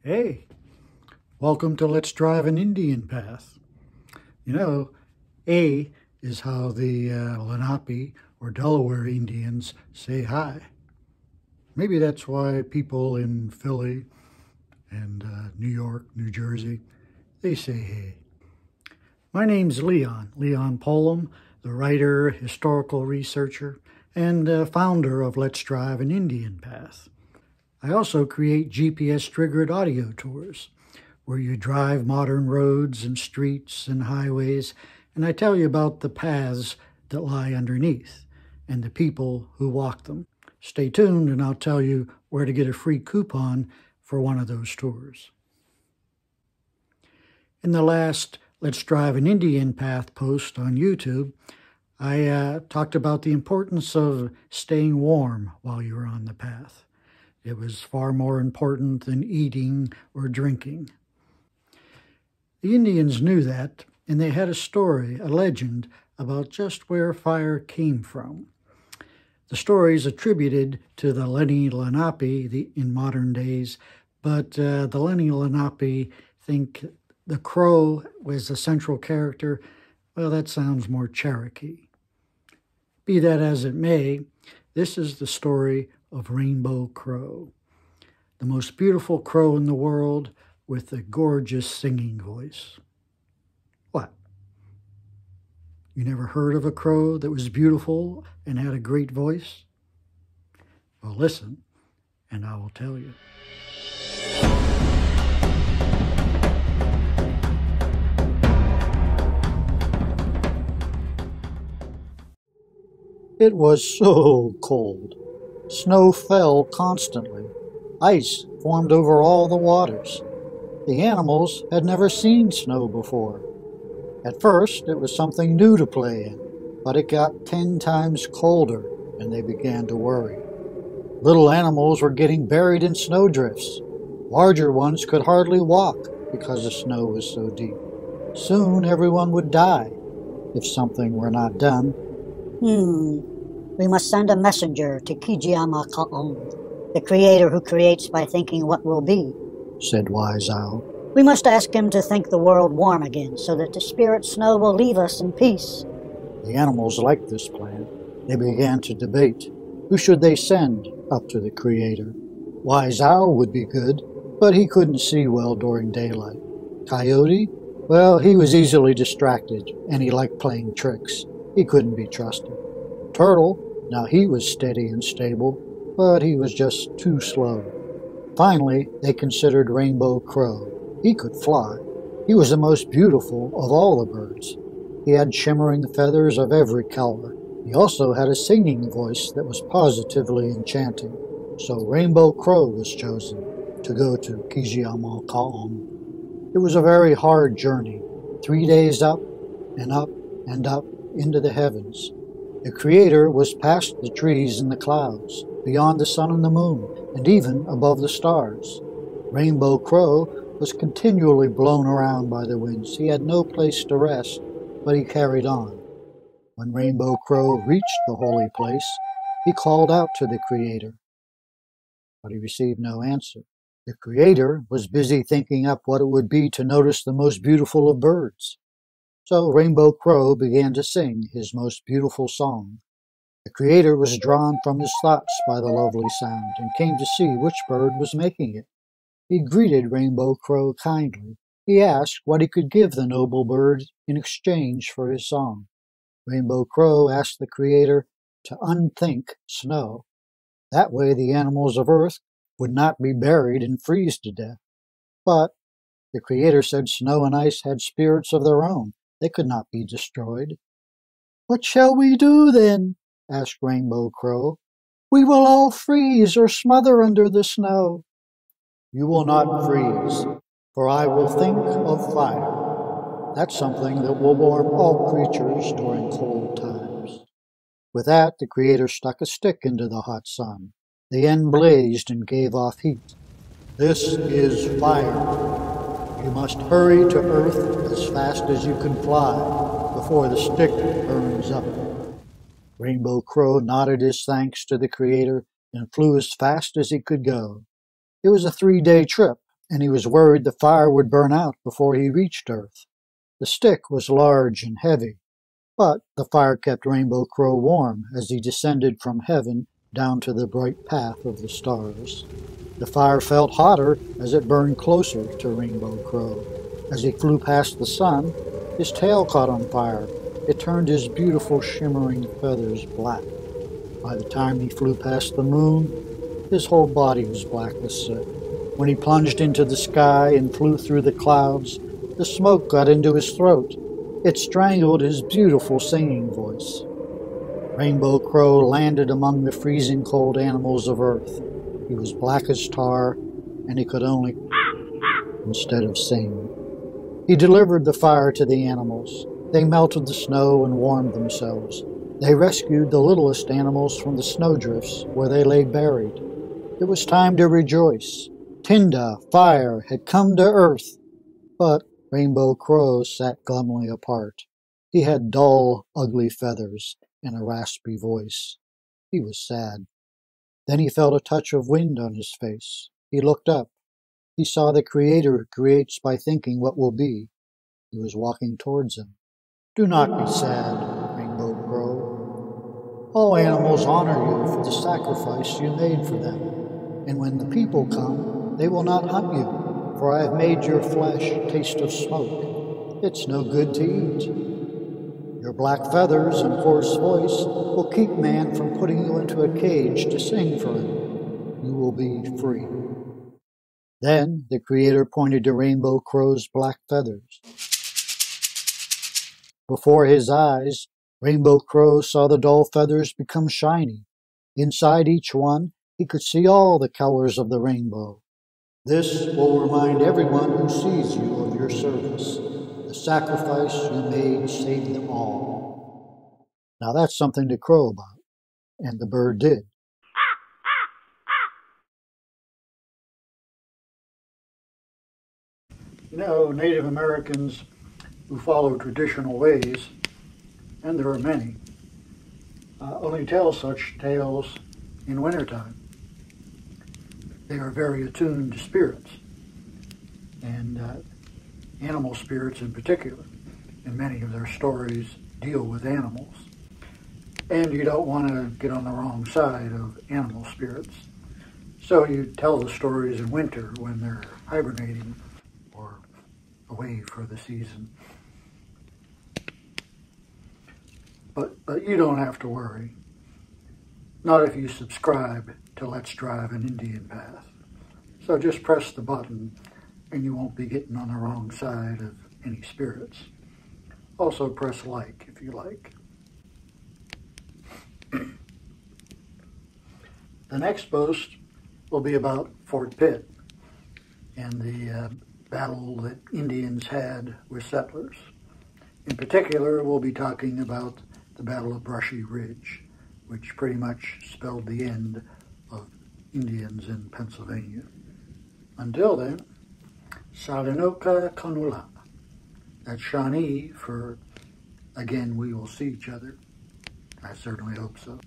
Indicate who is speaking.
Speaker 1: Hey, welcome to Let's Drive an Indian Path. You know, A is how the Lenape or Delaware Indians say hi. Maybe that's why people in Philly and New York, New Jersey, they say hey. My name's Leon Polam, the writer, historical researcher, and founder of Let's Drive an Indian Path. I also create GPS-triggered audio tours where you drive modern roads and streets and highways, and I tell you about the paths that lie underneath and the people who walk them. Stay tuned and I'll tell you where to get a free coupon for one of those tours. In the last Let's Drive an Indian Path post on YouTube, I talked about the importance of staying warm while you're on the path. It was far more important than eating or drinking. The Indians knew that, and they had a story, a legend, about just where fire came from. The story is attributed to the Lenni Lenape in modern days, but the Lenni Lenape think the crow was the central character. Well, that sounds more Cherokee. Be that as it may, this is the story of Rainbow Crow, the most beautiful crow in the world with a gorgeous singing voice. What? You never heard of a crow that was beautiful and had a great voice? Well, listen, and I will tell you. It was so cold. Snow fell constantly. Ice formed over all the waters. The animals had never seen snow before. At first, it was something new to play in, but it got 10 times colder, and they began to worry. Little animals were getting buried in snowdrifts. Larger ones could hardly walk because the snow was so deep. Soon everyone would die if something were not done.
Speaker 2: We must send a messenger to Kijiyama Ka'ong, the creator who creates by thinking what will be,
Speaker 1: said Wise Owl.
Speaker 2: We must ask him to think the world warm again so that the spirit snow will leave us in peace.
Speaker 1: The animals liked this plan. They began to debate. Who should they send up to the creator? Wise Owl would be good, but he couldn't see well during daylight. Coyote? Well, he was easily distracted, and he liked playing tricks. He couldn't be trusted. Turtle? Now he was steady and stable, but he was just too slow. Finally, they considered Rainbow Crow. He could fly. He was the most beautiful of all the birds. He had shimmering feathers of every color. He also had a singing voice that was positively enchanting. So Rainbow Crow was chosen to go to Kijiyama Ka'ong. It was a very hard journey, 3 days up and up and up into the heavens. The Creator was past the trees and the clouds, beyond the sun and the moon, and even above the stars. Rainbow Crow was continually blown around by the winds. He had no place to rest, but he carried on. When Rainbow Crow reached the holy place, he called out to the Creator, but he received no answer. The Creator was busy thinking up what it would be to notice the most beautiful of birds. So Rainbow Crow began to sing his most beautiful song. The Creator was drawn from his thoughts by the lovely sound and came to see which bird was making it. He greeted Rainbow Crow kindly. He asked what he could give the noble bird in exchange for his song. Rainbow Crow asked the Creator to unthink snow. That way the animals of Earth would not be buried and freeze to death. But the Creator said snow and ice had spirits of their own. They could not be destroyed. What shall we do then? Asked Rainbow Crow. We will all freeze or smother under the snow. You will not freeze, for I will think of fire. That's something that will warm all creatures during cold times. With that, the Creator stuck a stick into the hot sun. The end blazed and gave off heat. This is fire. You must hurry to Earth as fast as you can fly before the stick burns up. Rainbow Crow nodded his thanks to the Creator and flew as fast as he could go. It was a 3-day trip, and he was worried the fire would burn out before he reached Earth. The stick was large and heavy, but the fire kept Rainbow Crow warm as he descended from heaven down to the bright path of the stars. The fire felt hotter as it burned closer to Rainbow Crow. As he flew past the sun, his tail caught on fire. It turned his beautiful shimmering feathers black. By the time he flew past the moon, his whole body was black as soot. When he plunged into the sky and flew through the clouds, the smoke got into his throat. It strangled his beautiful singing voice. Rainbow Crow landed among the freezing cold animals of Earth. He was black as tar, and he could only instead of sing. He delivered the fire to the animals. They melted the snow and warmed themselves. They rescued the littlest animals from the snowdrifts where they lay buried. It was time to rejoice. Tinda, fire, had come to Earth. But Rainbow Crow sat glumly apart. He had dull, ugly feathers and a raspy voice. He was sad. Then he felt a touch of wind on his face. He looked up. He saw the Creator who creates by thinking what will be. He was walking towards him. "Do not be sad, Rainbow Crow. All animals honor you for the sacrifice you made for them. And when the people come, they will not hunt you, for I have made your flesh taste of smoke. It's no good to eat. Your black feathers and hoarse voice will keep man from putting you into a cage to sing for him. You will be free." Then the Creator pointed to Rainbow Crow's black feathers. Before his eyes, Rainbow Crow saw the dull feathers become shiny. Inside each one, he could see all the colors of the rainbow. "This will remind everyone who sees you of your service. The sacrifice you made saved them all." Now that's something to crow about, and the bird did. You know, Native Americans who follow traditional ways, and there are many, only tell such tales in wintertime. They are very attuned to spirits, and animal spirits in particular, and many of their stories deal with animals. And you don't want to get on the wrong side of animal spirits, so you tell the stories in winter when they're hibernating or away for the season. But you don't have to worry. Not if you subscribe to Let's Drive an Indian Path. So just press the button and you won't be getting on the wrong side of any spirits. Also press like if you like. The next post will be about Fort Pitt and the battle that Indians had with settlers. In particular, we'll be talking about the Battle of Brushy Ridge, which pretty much spelled the end of Indians in Pennsylvania. Until then, Salinoka Kanula. That's Shawnee for, again, we will see each other. I certainly hope so.